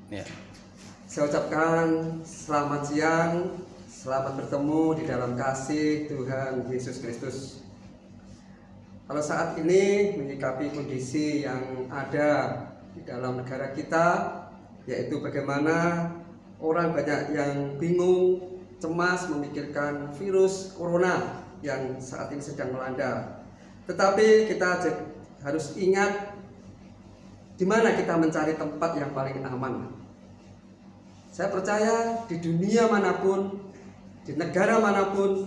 Ya. Saya ucapkan selamat siang, selamat bertemu di dalam kasih Tuhan Yesus Kristus. Kalau saat ini menyikapi kondisi yang ada di dalam negara kita, yaitu bagaimana orang banyak yang bingung, cemas memikirkan virus corona yang saat ini sedang melanda. Tetapi kita harus ingat di mana kita mencari tempat yang paling aman. Saya percaya di dunia manapun, di negara manapun,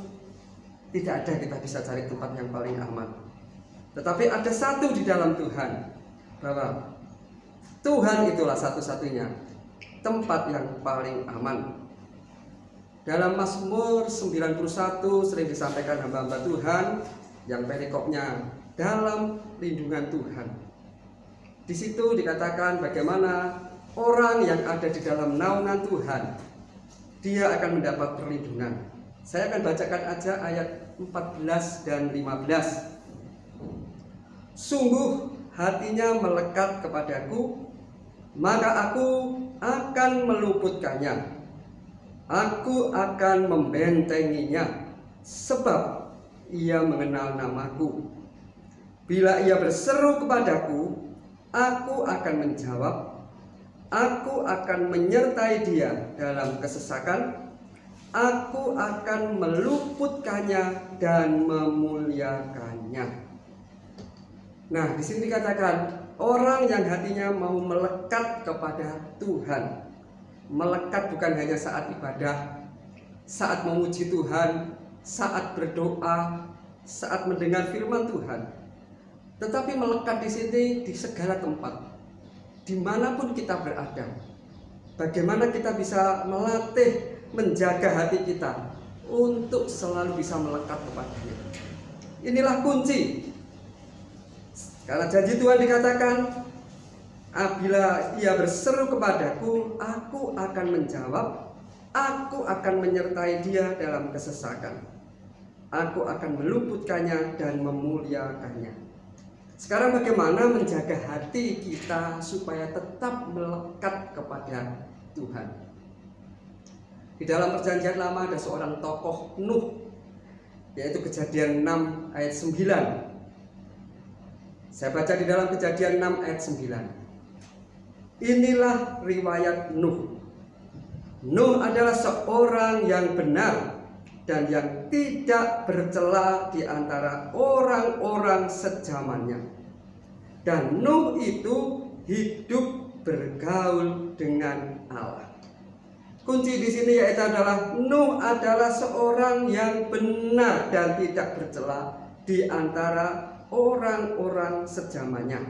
tidak ada kita bisa cari tempat yang paling aman. Tetapi ada satu di dalam Tuhan, bahwa Tuhan itulah satu-satunya tempat yang paling aman. Dalam Mazmur 91 sering disampaikan hamba-hamba Tuhan yang perikopnya dalam lindungan Tuhan. Di situ dikatakan bagaimana orang yang ada di dalam naungan Tuhan, dia akan mendapat perlindungan. Saya akan bacakan aja ayat 14 dan 15. Sungguh hatinya melekat kepadaku, maka aku akan meluputkannya. Aku akan membentenginya, sebab ia mengenal namaku. Bila ia berseru kepadaku, aku akan menjawab. Aku akan menyertai dia dalam kesesakan. Aku akan meluputkannya dan memuliakannya. Nah, di sini dikatakan orang yang hatinya mau melekat kepada Tuhan. Melekat bukan hanya saat ibadah, saat memuji Tuhan, saat berdoa, saat mendengar firman Tuhan. Tetapi melekat di sini di segala tempat, dimanapun kita berada. Bagaimana kita bisa melatih, menjaga hati kita untuk selalu bisa melekat kepadanya. Inilah kunci. Karena janji Tuhan dikatakan, apabila ia berseru kepadaku, aku akan menjawab, aku akan menyertai dia dalam kesesakan. Aku akan meluputkannya dan memuliakannya. Sekarang bagaimana menjaga hati kita supaya tetap melekat kepada Tuhan? Di dalam Perjanjian Lama ada seorang tokoh Nuh, yaitu Kejadian 6 ayat 9. Saya baca di dalam Kejadian 6 ayat 9. Inilah riwayat Nuh. Nuh adalah seorang yang benar dan yang tidak bercela di antara orang-orang sejamannya. Dan Nuh itu hidup bergaul dengan Allah. Kunci di sini yaitu adalah Nuh adalah seorang yang benar dan tidak bercela di antara orang-orang sejamannya.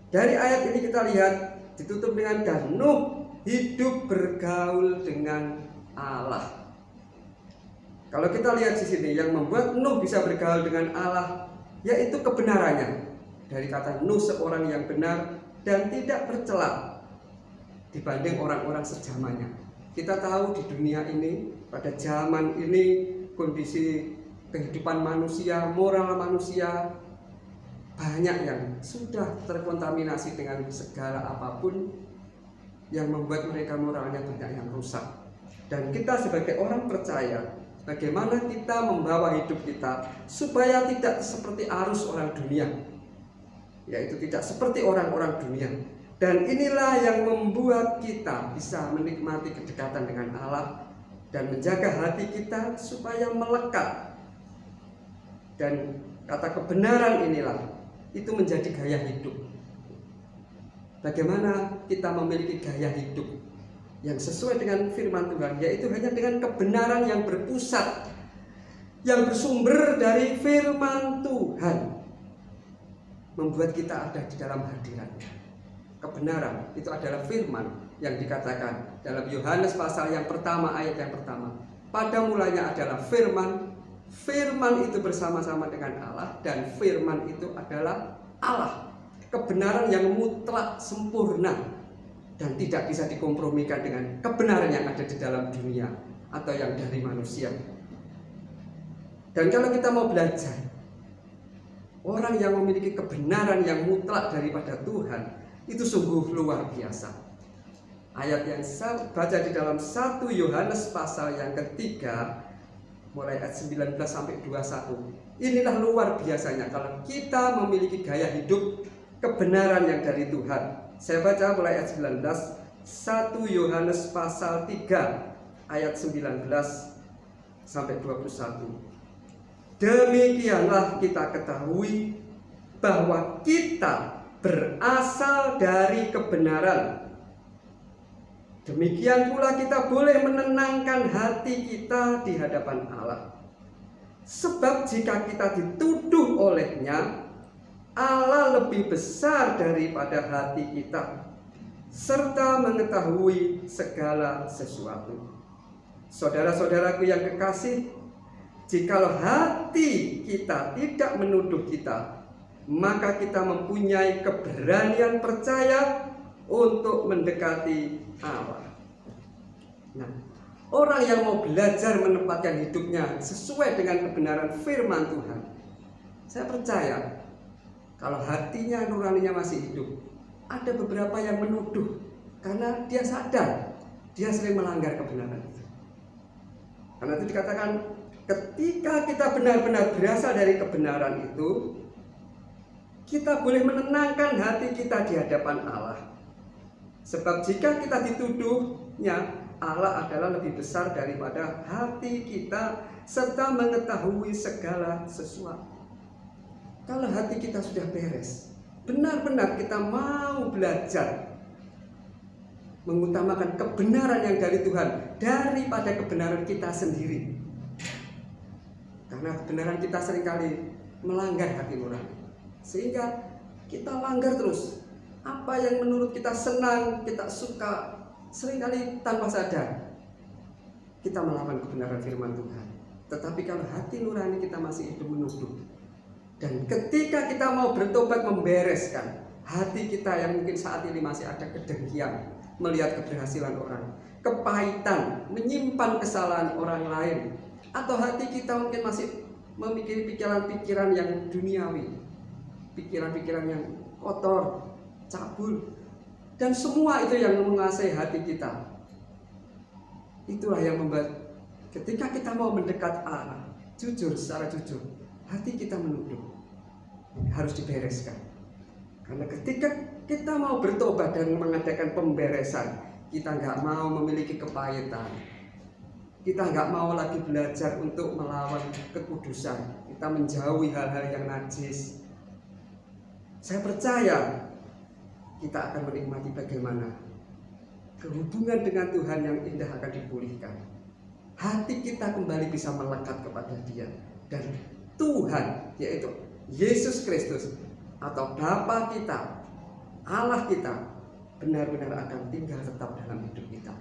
Dari ayat ini kita lihat ditutup dengan dan Nuh hidup bergaul dengan Allah. Kalau kita lihat di sini yang membuat Nuh bisa bergaul dengan Allah yaitu kebenarannya. Dari kata Nuh seorang yang benar dan tidak bercela dibanding orang-orang sejamannya. Kita tahu di dunia ini, pada zaman ini, kondisi kehidupan manusia, moral manusia banyak yang sudah terkontaminasi dengan segala apapun yang membuat mereka moralnya banyak yang rusak. Dan kita sebagai orang percaya, bagaimana kita membawa hidup kita supaya tidak seperti arus orang dunia, yaitu tidak seperti orang-orang dunia. Dan inilah yang membuat kita bisa menikmati kedekatan dengan Allah dan menjaga hati kita supaya melekat. Dan kata kebenaran inilah itu menjadi gaya hidup. Bagaimana kita memiliki gaya hidup yang sesuai dengan firman Tuhan, yaitu hanya dengan kebenaran yang berpusat, yang bersumber dari firman Tuhan, membuat kita ada di dalam hadirat-Nya. Kebenaran itu adalah firman yang dikatakan dalam Yohanes pasal yang pertama ayat yang pertama. Pada mulanya adalah firman. Firman itu bersama-sama dengan Allah dan firman itu adalah Allah. Kebenaran yang mutlak sempurna dan tidak bisa dikompromikan dengan kebenaran yang ada di dalam dunia atau yang dari manusia. Dan kalau kita mau belajar, orang yang memiliki kebenaran yang mutlak daripada Tuhan itu sungguh luar biasa. Ayat yang saya baca di dalam 1 Yohanes pasal yang ketiga, mulai ayat 19 sampai 21. Inilah luar biasanya kalau kita memiliki gaya hidup kebenaran yang dari Tuhan. Saya baca mulai ayat 19, 1 Yohanes pasal 3 ayat 19 sampai 21. Demikianlah kita ketahui bahwa kita berasal dari kebenaran. Demikian pula kita boleh menenangkan hati kita di hadapan Allah. Sebab jika kita dituduh olehnya, Allah lebih besar daripada hati kita, serta mengetahui segala sesuatu. Saudara-saudaraku yang kekasih, jikalau hati kita tidak menuduh kita, maka kita mempunyai keberanian percaya untuk mendekati Allah. Nah, orang yang mau belajar menempatkan hidupnya sesuai dengan kebenaran firman Tuhan, saya percaya kalau hatinya nuraninya masih hidup, ada beberapa yang menuduh karena dia sadar dia sering melanggar kebenaran itu. Karena itu dikatakan ketika kita benar-benar berasal dari kebenaran itu, kita boleh menenangkan hati kita di hadapan Allah. Sebab jika kita dituduhnya, Allah adalah lebih besar daripada hati kita, serta mengetahui segala sesuatu. Kalau hati kita sudah beres, benar-benar kita mau belajar mengutamakan kebenaran yang dari Tuhan daripada kebenaran kita sendiri. Karena kebenaran kita seringkali melanggar hati nurani, sehingga kita langgar terus. Apa yang menurut kita senang, kita suka, seringkali tanpa sadar kita melawan kebenaran firman Tuhan. Tetapi kalau hati nurani kita masih hidup menuduh, dan ketika kita mau bertobat membereskan hati kita yang mungkin saat ini masih ada kedengkian melihat keberhasilan orang, kepahitan menyimpan kesalahan orang lain, atau hati kita mungkin masih memikirkan pikiran-pikiran yang duniawi, pikiran-pikiran yang kotor, cabul, dan semua itu yang menguasai hati kita. Itulah yang membuat ketika kita mau mendekat Allah, jujur, secara jujur, hati kita menuduh, harus dibereskan. Karena ketika kita mau bertobat dan mengadakan pemberesan, kita nggak mau memiliki kepahitan, kita nggak mau lagi belajar untuk melawan kekudusan, kita menjauhi hal-hal yang najis. Saya percaya kita akan menikmati bagaimana kehubungan dengan Tuhan yang indah akan dipulihkan. Hati kita kembali bisa melekat kepada Dia, dan Tuhan, yaitu Yesus Kristus atau Bapa kita, Allah kita, benar-benar akan tinggal tetap dalam hidup kita.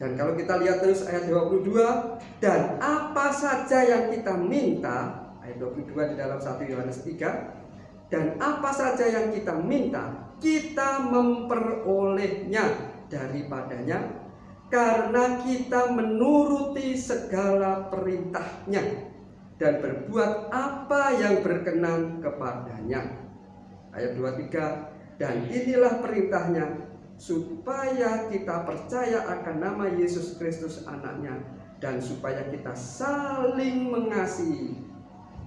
Dan kalau kita lihat terus ayat 22, dan apa saja yang kita minta, ayat 22 di dalam 1 Yohanes 3, dan apa saja yang kita minta, kita memperolehnya daripadanya, karena kita menuruti segala perintahnya dan berbuat apa yang berkenan kepadanya. Ayat 23, dan inilah perintahnya, supaya kita percaya akan nama Yesus Kristus anaknya, dan supaya kita saling mengasihi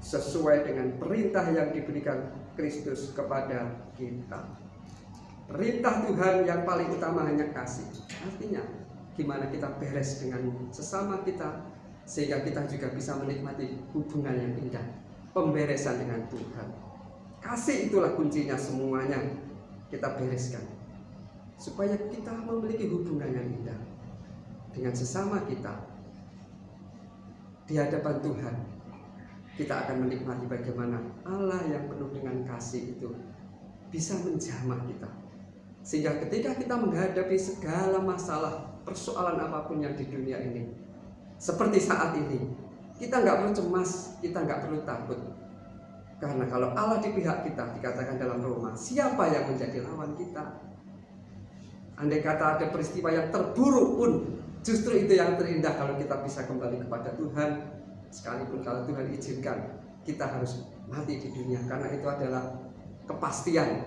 sesuai dengan perintah yang diberikan Kristus kepada kita. Perintah Tuhan yang paling utama hanya kasih. Artinya gimana kita beres dengan sesama kita, sehingga kita juga bisa menikmati hubungan yang indah, pemberesan dengan Tuhan. Kasih itulah kuncinya, semuanya kita bereskan, supaya kita memiliki hubungan yang indah dengan sesama kita. Di hadapan Tuhan kita akan menikmati bagaimana Allah yang penuh dengan kasih itu bisa menjamah kita, sehingga ketika kita menghadapi segala masalah, persoalan apapun yang di dunia ini, seperti saat ini, kita nggak perlu cemas, kita nggak perlu takut. Karena kalau Allah di pihak kita, dikatakan dalam Roma, siapa yang menjadi lawan kita? Andai kata ada peristiwa yang terburuk pun, justru itu yang terindah kalau kita bisa kembali kepada Tuhan. Sekalipun kalau Tuhan izinkan kita harus mati di dunia, karena itu adalah kepastian,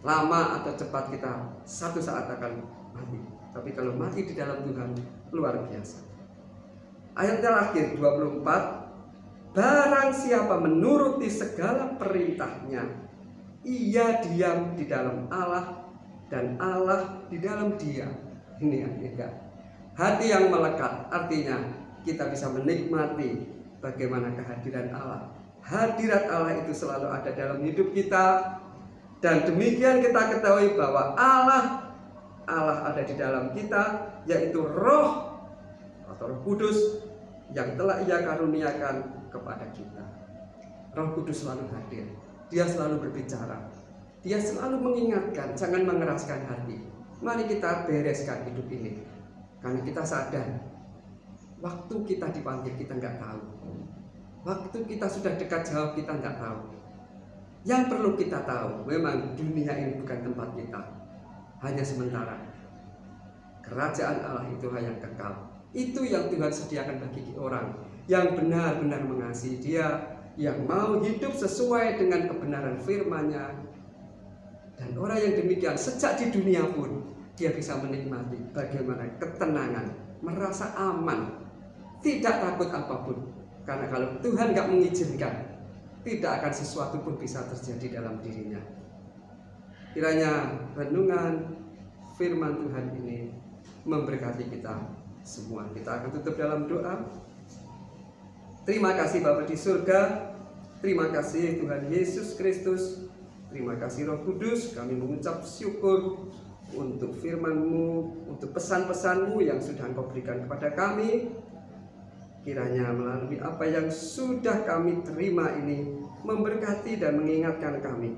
lama atau cepat kita satu saat akan mati. Tapi kalau mati di dalam Tuhan, luar biasa. Ayat terakhir 24, barang siapa menuruti segala perintahnya, ia diam di dalam Allah dan Allah di dalam dia. Ini ya, hati yang melekat, artinya kita bisa menikmati bagaimana kehadiran Allah. Hadirat Allah itu selalu ada dalam hidup kita. Dan demikian kita ketahui bahwa Allah ada di dalam kita, yaitu Roh atau Roh Kudus yang telah Ia karuniakan kepada kita. Roh Kudus selalu hadir. Dia selalu berbicara. Dia selalu mengingatkan, jangan mengeraskan hati. Mari kita bereskan hidup ini. Karena kita sadar, waktu kita dipanggil kita nggak tahu. Waktu kita sudah dekat jauh kita nggak tahu. Yang perlu kita tahu, memang dunia ini bukan tempat kita, hanya sementara. Kerajaan Allah itu yang kekal. Itu yang Tuhan sediakan bagi orang yang benar-benar mengasihi Dia, yang mau hidup sesuai dengan kebenaran firman-Nya. Dan orang yang demikian sejak di dunia pun dia bisa menikmati bagaimana ketenangan, merasa aman, tidak takut apapun. Karena kalau Tuhan nggak mengizinkan, tidak akan sesuatu pun bisa terjadi dalam dirinya. Kiranya renungan firman Tuhan ini memberkati kita semua. Kita akan tutup dalam doa. Terima kasih Bapa di surga, terima kasih Tuhan Yesus Kristus, terima kasih Roh Kudus. Kami mengucap syukur untuk firman-Mu, untuk pesan-pesan-Mu yang sudah Engkau berikan kepada kami. Kiranya melalui apa yang sudah kami terima ini memberkati dan mengingatkan kami.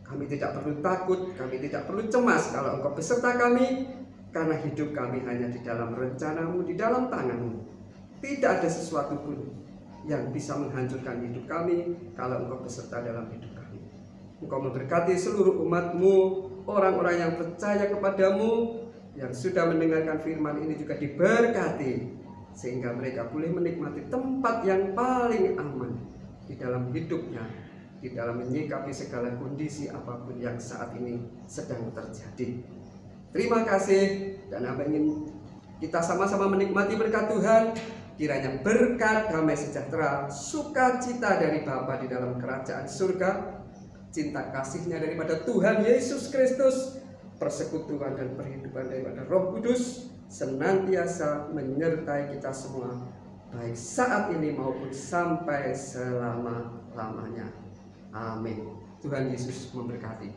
Kami tidak perlu takut, kami tidak perlu cemas kalau Engkau beserta kami, karena hidup kami hanya di dalam rencana-Mu, di dalam tangan-Mu. Tidak ada sesuatu pun yang bisa menghancurkan hidup kami kalau Engkau beserta dalam hidup kami. Engkau memberkati seluruh umat-Mu, orang-orang yang percaya kepada-Mu, yang sudah mendengarkan firman ini juga diberkati, sehingga mereka boleh menikmati tempat yang paling aman di dalam hidupnya, di dalam menyikapi segala kondisi apapun yang saat ini sedang terjadi. Terima kasih, dan apa ingin kita sama-sama menikmati berkat Tuhan. Kiranya berkat, damai sejahtera, sukacita dari Bapa di dalam kerajaan surga, cinta kasihnya daripada Tuhan Yesus Kristus, persekutuan dan perhidupan daripada Roh Kudus senantiasa menyertai kita semua, baik saat ini maupun sampai selama-lamanya. Amin. Tuhan Yesus memberkati.